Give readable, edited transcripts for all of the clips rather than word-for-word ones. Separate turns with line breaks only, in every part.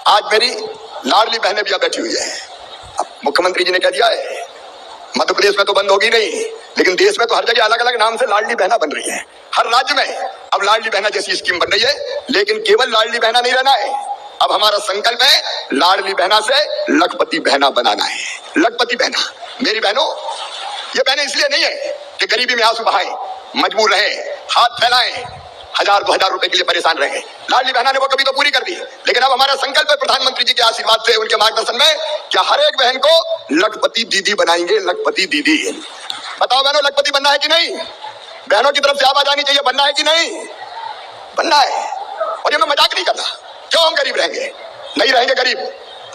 आज मेरी लाडली बहनें भी बैठी हुई है। अब मुख्यमंत्री जी ने कह दिया है मध्य प्रदेश में तो बंद होगी नहीं, लेकिन देश में तो हर जगह अलग अलग नाम से लाडली बहना बन रही है। हर राज्य में अब लाडली बहना जैसी स्कीम बन रही है, लेकिन केवल लाडली बहना नहीं रहना है। अब हमारा संकल्प है लाडली बहना से लखपति बहना बनाना है। लखपति बहना मेरी बहनों, ये बहनें इसलिए नहीं है कि गरीबी में आंसू बहाएं, मजबूर रहे, हाथ फैलाएं, 1000-2000 रुपए के लिए परेशान रहे। लाडली बहना ने वो कभी तो पूरी कर दी, लेकिन अब हमारा संकल्प है प्रधानमंत्री जी के आशीर्वाद से, उनके मार्गदर्शन में, क्या हर एक बहन को लखपति दीदी बनाएंगे। लखपति दीदी, बताओ बहनों, लखपति बनना है कि नहीं? बहनों की तरफ से आवाज आनी चाहिए, बनना है कि नहीं? बनना है। और ये मैं मजाक नहीं करता। क्यों हम गरीब रहेंगे? नहीं रहेंगे गरीब,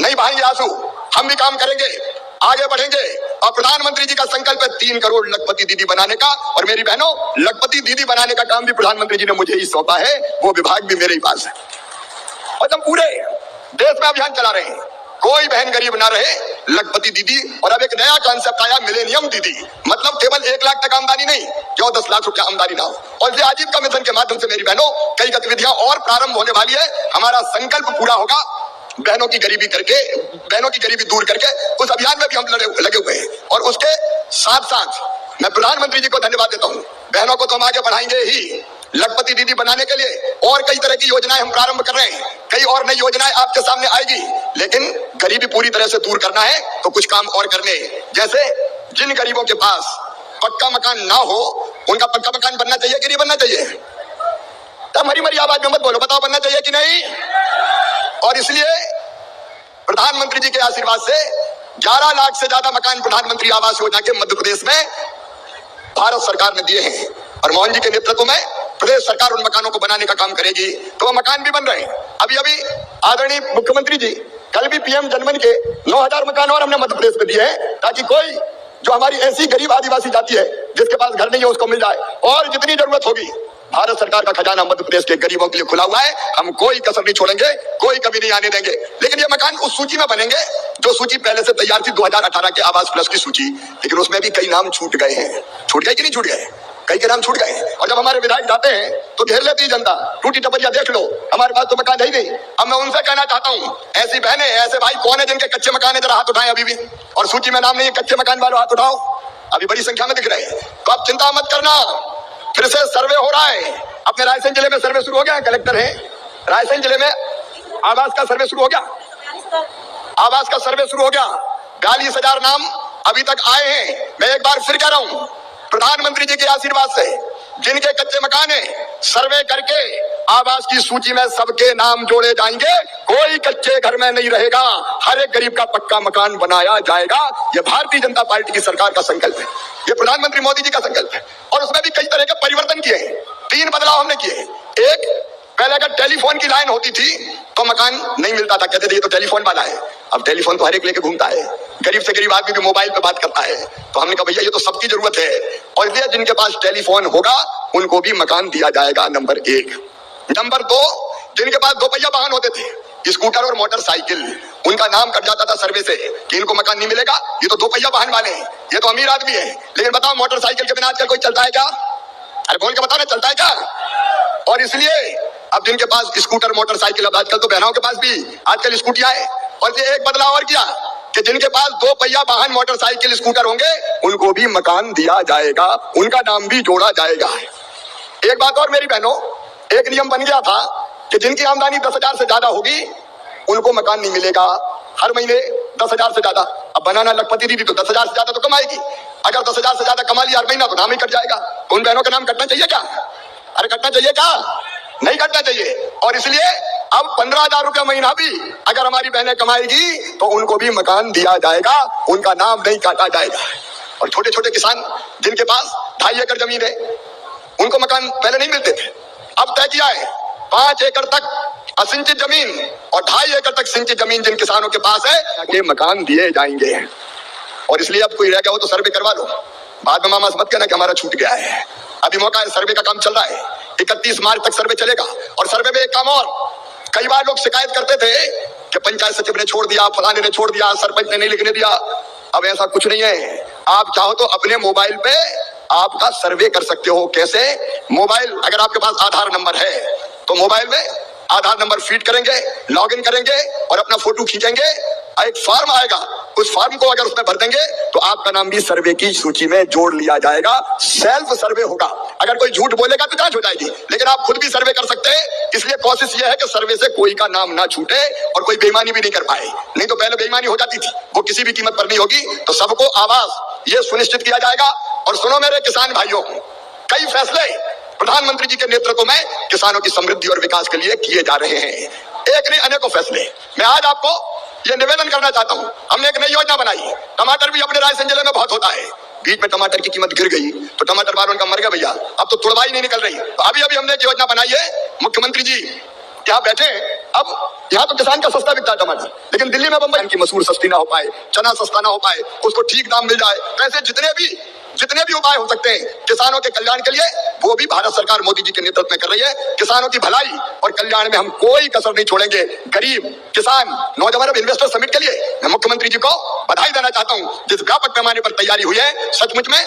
नहीं बहाएंगे आंसू, हम भी काम करेंगे, आगे बढ़ेंगे। और प्रधानमंत्री जी का संकल्प है 3 करोड़ लखपति दीदी बनाने का। और मेरी बहनों, लखपति दीदी बनाने का काम भी प्रधानमंत्री जी ने मुझे ही सौंपा है, वो विभाग भी मेरे ही पास है। और हम पूरे देश में अभियान चला रहे हैं, कोई बहन गरीब ना रहे, लखपति दीदी। और अब एक नया कॉन्सेप्ट आया, मिलेनियम दीदी, मतलब केवल 1 लाख तक आमदनी नहीं, क्यों 10 लाख रुपया आमदनी ना हो। और ये आजीविका मिशन के माध्यम से मेरी बहनों कई गतिविधियां और प्रारंभ होने वाली है। हमारा संकल्प पूरा होगा, बहनों की गरीबी करके, बहनों की गरीबी दूर करके उस अभियान में भी हम लगे हुए हैं। और उसके साथ साथ मैं प्रधानमंत्री जी को धन्यवाद देता हूं। बहनों को तो हम आगे बढ़ाएंगे ही, लखपति दीदी बनाने के लिए और कई तरह की योजनाएं हम प्रारंभ कर रहे हैं, कई और नई योजनाएं आपके सामने आएगी। लेकिन गरीबी पूरी तरह से दूर करना है तो कुछ काम और करने, जैसे जिन गरीबों के पास पक्का मकान ना हो, उनका पक्का मकान बनना चाहिए कि नहीं बनना चाहिए? तब हरी मरी आवाज में मत बोलो, बताओ बनना चाहिए कि नहीं? और इसलिए प्रधानमंत्री जी के आशीर्वाद से 11 लाख से ज्यादा मकान प्रधानमंत्री आवास योजना के मध्य प्रदेश में भारत सरकार ने दिए हैं। और मोहन जी के नेतृत्व में प्रदेश सरकार उन मकानों को बनाने का काम करेगी, तो वो मकान भी बन रहे हैं। अभी आदरणीय मुख्यमंत्री जी कल भी पीएम जनमन के 9000 मकान और हमने मध्य प्रदेश में दिए हैं, ताकि कोई जो हमारी ऐसी गरीब आदिवासी जाति है जिसके पास घर नहीं है उसको मिल जाए। और जितनी जरूरत होगी, भारत सरकार का खजाना मध्य प्रदेश के गरीबों के लिए खुला हुआ है, हम कोई कसर नहीं छोड़ेंगे, कोई कभी नहीं आने देंगे। लेकिन ये मकान उस सूची में बनेंगे जो सूची पहले से तैयार थी, 2018 के आवास प्लस की सूची, लेकिन उसमें भी कई नाम छूट गए हैं। छूट गए कि नहीं छूट गए? कई के नाम छूट गए। और जब हमारे विधायक जाते हैं तो घेर लेती है जनता, टूटी टपरिया देख लो, हमारे पास तो मकान है ही नहीं। अब मैं उनसे कहना चाहता हूँ, ऐसी बहनें, ऐसे भाई कौन है जिनके कच्चे मकान है, जरा हाथ उठाएं अभी भी। और सूची में नाम नहीं है कच्चे मकान वालों, हाथ उठाओ, अभी बड़ी संख्या में दिख रहे हैं। तो आप चिंता मत करना, फिर से सर्वे हो रहा है। अपने रायसेन जिले में सर्वे शुरू हो गया, कलेक्टर है रायसेन जिले में, आवास का सर्वे शुरू हो गया, आवास का सर्वे शुरू हो गया। 42,000 नाम अभी तक आए हैं। मैं एक बार फिर कह रहा हूं, प्रधानमंत्री जी के आशीर्वाद से जिनके कच्चे मकान है, सर्वे करके आवास की सूची में सबके नाम जोड़े जाएंगे, कोई कच्चे घर में नहीं रहेगा, हर एक गरीब का पक्का मकान बनाया जाएगा। ये भारतीय जनता पार्टी की सरकार का संकल्प है, ये प्रधानमंत्री मोदी जी का संकल्प है। और उसमें भी कई तरह के परिवर्तन किए हैं, 3 बदलाव हमने किए। एक, पहले अगर टेलीफोन की लाइन होती थी तो मकान नहीं मिलता था, कहते थे ये तो टेलीफोन वाला है। अब टेलीफोन तो हर एक लेके घूमता है, गरीब से गरीब आदमी भी मोबाइल पे बात करता है। तो हमने कहा भैया ये तो सबकी जरूरत है, और इसलिए जिनके पास टेलीफोन होगा उनको भी मकान दिया जाएगा, नंबर 1। नंबर 2, जिनके पास 2 पहिया वाहन होते थे, स्कूटर और मोटरसाइकिल, उनका नाम कट जाता था सर्वे से कि इनको मकान नहीं मिलेगा, ये तो 2 पहिया वाहन वाले हैं, ये तो अमीर आदमी है। लेकिन बताओ मोटरसाइकिल के बिना आजकल कोई चलता है क्या? अरे बोल के बताओ ना, चलता है क्या? और इसलिए अब जिनके पास स्कूटर मोटरसाइकिल, अब आजकल तो बहनों के पास भी आजकल स्कूटियां है। और ये एक बदलाव और किया कि जिनके पास 2 पहिया वाहन मोटरसाइकिल स्कूटर होंगे उनको भी मकान दिया जाएगा, उनका नाम भी जोड़ा जाएगा। एक बात और मेरी बहनों, एक नियम बन गया था कि जिनकी आमदनी 10,000 से ज्यादा होगी उनको मकान नहीं मिलेगा, हर महीने 10,000 से ज्यादा। अब बनाना लखपति दीदी तो 10,000 से ज्यादा तो कमाएगी, अगर 10,000 से ज्यादा कमा लिया हर महीना तो नाम ही कट जाएगा। उन बहनों का नाम कटना चाहिए क्या? अरे कटना चाहिए क्या? नहीं कटना चाहिए। और इसलिए अब 15,000 रुपया महीना भी अगर हमारी बहनें कमाएगी तो उनको भी मकान दिया जाएगा, उनका नाम नहीं काटा जाएगा। और छोटे छोटे किसान जिनके पास 2.5 एकड़ जमीन है, उनको मकान पहले नहीं मिलते थे, अब तय किया है 5 एकड़ तक असिंचित जमीन और 2.5 एकड़ तक सिंचित जमीन जिन किसानों के पास है, ये मकान दिए जाएंगे। और इसलिए अब कोई रह गया हो तो सर्वे करवा लो, बाद में मामा मत कहना कि हमारा छूट गया है। अभी मौका है, सर्वे का काम चल रहा है, 31 मार्च तक सर्वे चलेगा। और सर्वे में एक काम और, कई बार लोग शिकायत करते थे कि पंचायत सचिव ने छोड़ दिया, फलाने ने छोड़ दिया, सरपंच ने नहीं लिखने दिया। अब ऐसा कुछ नहीं है, आप चाहो तो अपने मोबाइल पे आपका सर्वे कर सकते हो। कैसे? मोबाइल, अगर आपके पास आधार नंबर है तो मोबाइल में आधार नंबर फीड करेंगे, लॉगिन करेंगे और अपना फोटो खींचेंगे, एक फॉर्म आएगा, उस फॉर्म को अगर उसमें भर देंगे तो आपका नाम भी सर्वे की सूची में जोड़ लिया जाएगा। सेल्फ सर्वे होगा। अगर कोई झूठ बोलेगा तो जांच हो जाएगी, लेकिन आप खुद भी सर्वे कर सकते हैं। इसलिए कोशिश यह है कि सर्वे से कोई का नाम ना छूटे और कोई बेईमानी भी नहीं कर पाए। नहीं तो पहले बेईमानी हो जाती थी, वो किसी भी कीमत पर नहीं होगी। तो सबको आवाज ये सुनिश्चित किया जाएगा। और सुनो मेरे किसान भाइयों, कई फैसले प्रधानमंत्री जी के नेतृत्व में किसानों की समृद्धि और विकास के लिए किए जा रहे हैं। एक नहीं अनेकों फैसले। मैं आज आपको ये निवेदन करना चाहता हूं, हमने एक नई योजना बनाई। टमाटर भी अपने रायसेन जिले में बहुत होता है। बीच में टमाटर की कीमत गिर गई तो टमाटर वालों का मर गया भैया, अब तो तुड़वाई नहीं निकल रही। तो अभी अभी हमने एक योजना बनाई है, मुख्यमंत्री जी यहाँ बैठे। अब यहाँ तो किसान का सस्ता बिकता है टमाटर, लेकिन दिल्ली में बंबई की मसूर सस्ती ना हो पाए, चना सस्ता ना हो पाए, उसको ठीक दाम मिल जाए। तो ऐसे जितने भी उपाय हो सकते हैं किसानों के कल्याण के लिए, वो भी भारत सरकार मोदी जी के नेतृत्व में कर रही है। किसानों की भलाई और कल्याण में हम कोई कसर नहीं छोड़ेंगे। गरीब, किसान, नौजवान और इन्वेस्टर समिट के लिए मैं मुख्यमंत्री जी को बधाई देना चाहता हूं। जिस व्यापक पैमाने पर तैयारी हुई है, सचमुच में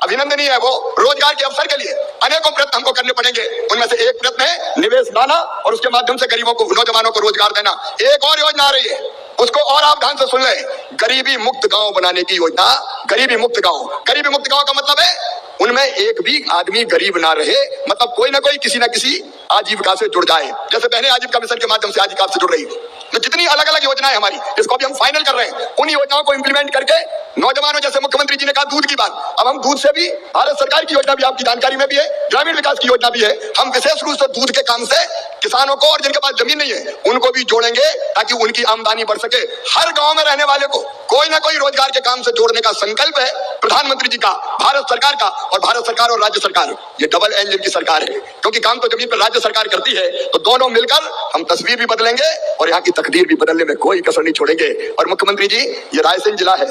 अभिनंदनीय है। वो रोजगार के अवसर के लिए अनेकों प्रयत्न हमको करने पड़ेंगे। उनमें से एक प्रयत्न है निवेश लाना और उसके माध्यम से गरीबों को, नौजवानों को रोजगार देना। एक और योजना आ रही है, उसको और आप ध्यान से सुन ले, गरीबी मुक्त गांव बनाने की योजना। गरीबी मुक्त गांव का मतलब है उनमें एक भी आदमी गरीब ना रहे, मतलब कोई ना कोई किसी ना किसी आजीविका से जुड़ जाए। जैसे बहनें आजीविका मिशन के माध्यम से आजीविका से जुड़ रही है। तो जितनी अलग अलग योजनाएं हमारी, इसको भी हम फाइनल कर रहे हैं। उन योजनाओं को इंप्लीमेंट करके नौजवानों, जैसे मुख्यमंत्री जी ने कहा दूध की बात, अब हम दूध से भी, भारत सरकार की योजना भी आपकी जानकारी में भी है, ग्रामीण विकास की योजना भी है। हम विशेष रूप से दूध के काम से किसानों को और जिनके पास जमीन नहीं है उनको भी जोड़ेंगे ताकि उनकी आमदनी बढ़ सके। हर गांव में रहने वाले को कोई ना कोई रोजगार के काम से जोड़ने का संकल्प है प्रधानमंत्री जी का, भारत सरकार का। और भारत सरकार और राज्य सरकार, ये डबल इंजन की सरकार है, क्योंकि काम तो जमीन पर राज्य सरकार करती है। तो दोनों मिलकर हम तस्वीर भी बदलेंगे और यहाँ की तकदीर भी बदलने में कोई कसर नहीं छोड़ेंगे। और मुख्यमंत्री जी, ये रायसेन जिला है,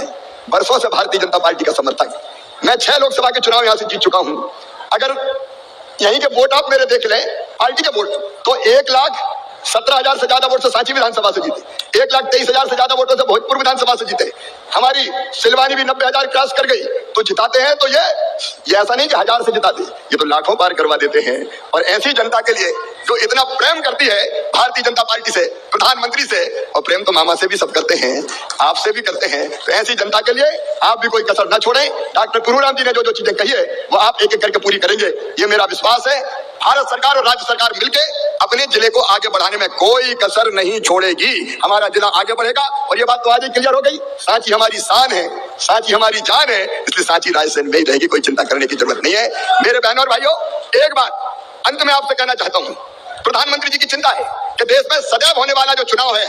बरसों से भारतीय जनता पार्टी का समर्थक। मैं 6 लोकसभा के चुनाव यहाँ से जीत चुका हूँ। अगर यहीं के वोट आप मेरे देख लें, पार्टी के वोट, तो 1,17,000 से ज्यादा वोट से सांची विधानसभा से जीते, 1,23,000 से ज्यादा वोटों से भोजपुर विधानसभा से जीते। हमारी सिलवानी भी 90,000 क्रॉस कर गई। तो जिताते हैं तो ये ऐसा नहीं कि 1000 से जिताते, ये तो लाखों पार करवा देते हैं। और ऐसी जनता के लिए जो इतना प्रेम करती है भारतीय जनता पार्टी से, प्रधानमंत्री से, और प्रेम तो मामा से भी सब करते हैं, आपसे भी करते हैं। तो ऐसी जनता के लिए आप भी कोई कसर न छोड़ें। डॉक्टर पुरूराम जी ने जो चीजें कही है वो आप एक एक करके पूरी करेंगे, ये मेरा विश्वास है। भारत सरकार और राज्य सरकार मिलके अपने जिले को आगे बढ़ाने में कोई कसर नहीं छोड़ेगी। हमारा जिला आगे बढ़ेगा। और ये बात तो आज ही क्लियर हो गई, सांची हमारी शान है, सांची हमारी जान है, इसलिए सांची रायसेन में ही रहेगी, कोई चिंता करने की जरूरत नहीं है। मेरे बहनों और भाइयों, एक बात अंत में आपसे कहना चाहता हूं, प्रधानमंत्री जी की चिंता है कि देश में सदैव होने वाला जो चुनाव है,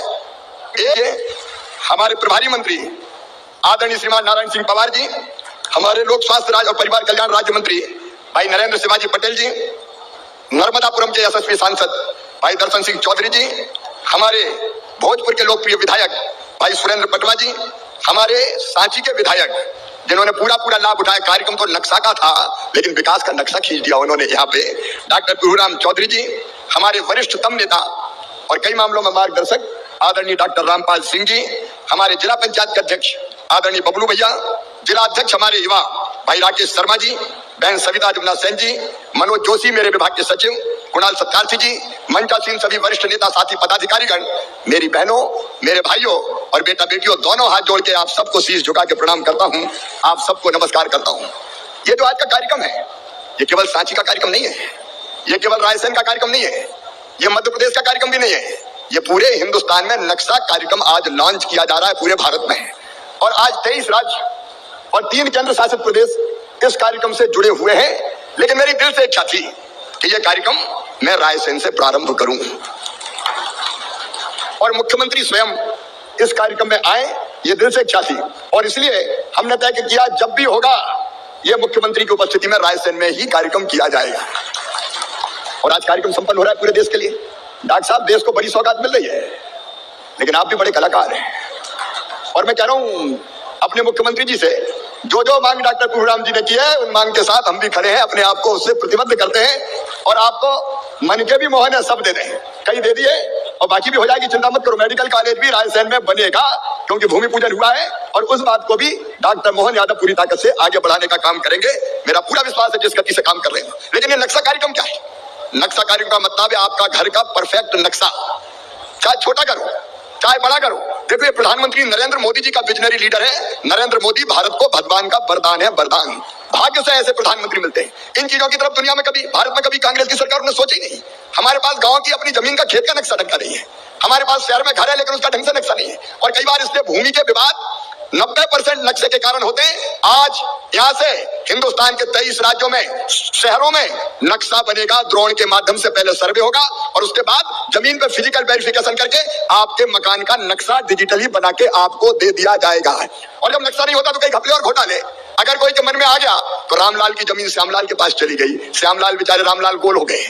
ये हमारे प्रभारी मंत्री आदरणीय श्रीमान नारायण सिंह पवार जी, हमारे लोक स्वास्थ्य राज्य और परिवार कल्याण राज्य मंत्री भाई नरेंद्र शिवाजी पटेल जी, नर्मदापुरम के यशस्वी सांसद भाई दर्शन सिंह चौधरी जी, हमारे भोजपुर के लोकप्रिय विधायक भाई सुरेंद्र पटवा जी, हमारे सांची के विधायक जिन्होंने पूरा लाभ उठाया। कार्यक्रम तो नक्शा का था लेकिन विकास का नक्शा खींच दिया उन्होंने यहाँ पे, डॉक्टर पुरूराम चौधरी जी, हमारे वरिष्ठतम नेता और कई मामलों में मार्गदर्शक आदरणीय डॉक्टर रामपाल सिंह जी, हमारे जिला पंचायत के अध्यक्ष आदरणीय बबलू भैया, जिला अध्यक्ष हमारे युवा भाई राकेश शर्मा जी, बहन सविता जुमना सेन जी, मनोज जोशी मेरे विभाग के सचिव, कुणाल सत्यार्थी जी, मंचासीन सभी वरिष्ठ नेता साथी पदाधिकारीगण, मेरी बहनों, मेरे भाइयों और बेटा बेटियों, दोनों हाथ जोड़ के आप सबको शीश झुका के प्रणाम करता हूं, आप सबको नमस्कार करता हूं। ये जो आज का कार्यक्रम है, ये केवल सांची का कार्यक्रम नहीं है, ये केवल रायसेन का कार्यक्रम नहीं है, ये मध्य प्रदेश का कार्यक्रम भी नहीं है, ये पूरे हिंदुस्तान में नक्शा कार्यक्रम आज लॉन्च किया जा रहा है पूरे भारत में। और आज 23 राज्य और 3 केंद्र शासित प्रदेश इस कार्यक्रम से जुड़े हुए हैं। लेकिन मेरी दिल से इच्छा थी कि यह कार्यक्रम मैं रायसेन से प्रारंभ करूं और मुख्यमंत्री स्वयं इस कार्यक्रम में आए, ये दिल से इच्छा थी। और इसलिए हमने तय किया जब भी होगा यह मुख्यमंत्री की उपस्थिति में रायसेन में ही कार्यक्रम किया जाएगा। और आज कार्यक्रम संपन्न हो रहा है पूरे देश के लिए। डॉक्टर साहब, देश को बड़ी सौगात मिल रही है, लेकिन आप भी बड़े कलाकार हैं। और मैं कह रहा हूं अपने मुख्यमंत्री जी से, जो मांग डॉक्टर पुरूराम जी ने की है उन मांग के साथ हम भी खड़े हैं, अपने आप को उससे प्रतिबद्ध करते हैं। और आपको मन के भी मोहन है, सब दे दें, कई दे दिए और बाकी भी हो जाएगी, चिंता मत करो। मेडिकल कॉलेज भी रायसेन में बनेगा क्योंकि भूमि पूजन हुआ है और उस बात को भी डॉक्टर मोहन यादव पूरी ताकत से आगे बढ़ाने का काम करेंगे। मेरा पूरा विश्वास है जिस गति से काम कर रहे हैं। लेकिन ये नक्शा कार्यक्रम क्या है? नक्शा कार्यों का मतलब है आपका घर का परफेक्ट नक्शा, चाहे छोटा करो चाहे बड़ा करो। देखो ये प्रधानमंत्री नरेंद्र मोदी जी का विजनरी लीडर है। नरेंद्र मोदी भारत को भगवान का वरदान है, वरदान। भाग्य से ऐसे प्रधानमंत्री मिलते हैं। इन चीजों की तरफ दुनिया में कभी, भारत में कभी कांग्रेस की सरकार ने सोची नहीं। हमारे पास गांव की अपनी जमीन का खेत का नक्शा ढंग का नहीं है, हमारे पास शहर में घर है लेकिन उसका ढंग से नक्शा नहीं है। और कई बार इसलिए भूमि के विवाद 90% नक्शे के कारण होते हैं। आज यहां से हिंदुस्तान के 23 राज्यों में, शहरों में नक्शा बनेगा, ड्रोन के माध्यम से पहले सर्वे होगा और उसके बाद जमीन पे फिजिकल वेरिफिकेशन करके आपके मकान का नक्शा डिजिटली बना के आपको दे दिया जाएगा। और जब नक्शा नहीं होता तो कई घपले और घोटाले। अगर कोई के मन में आ गया तो रामलाल की जमीन श्यामलाल के पास चली गई, श्यामलाल बेचारे रामलाल गोल हो गए।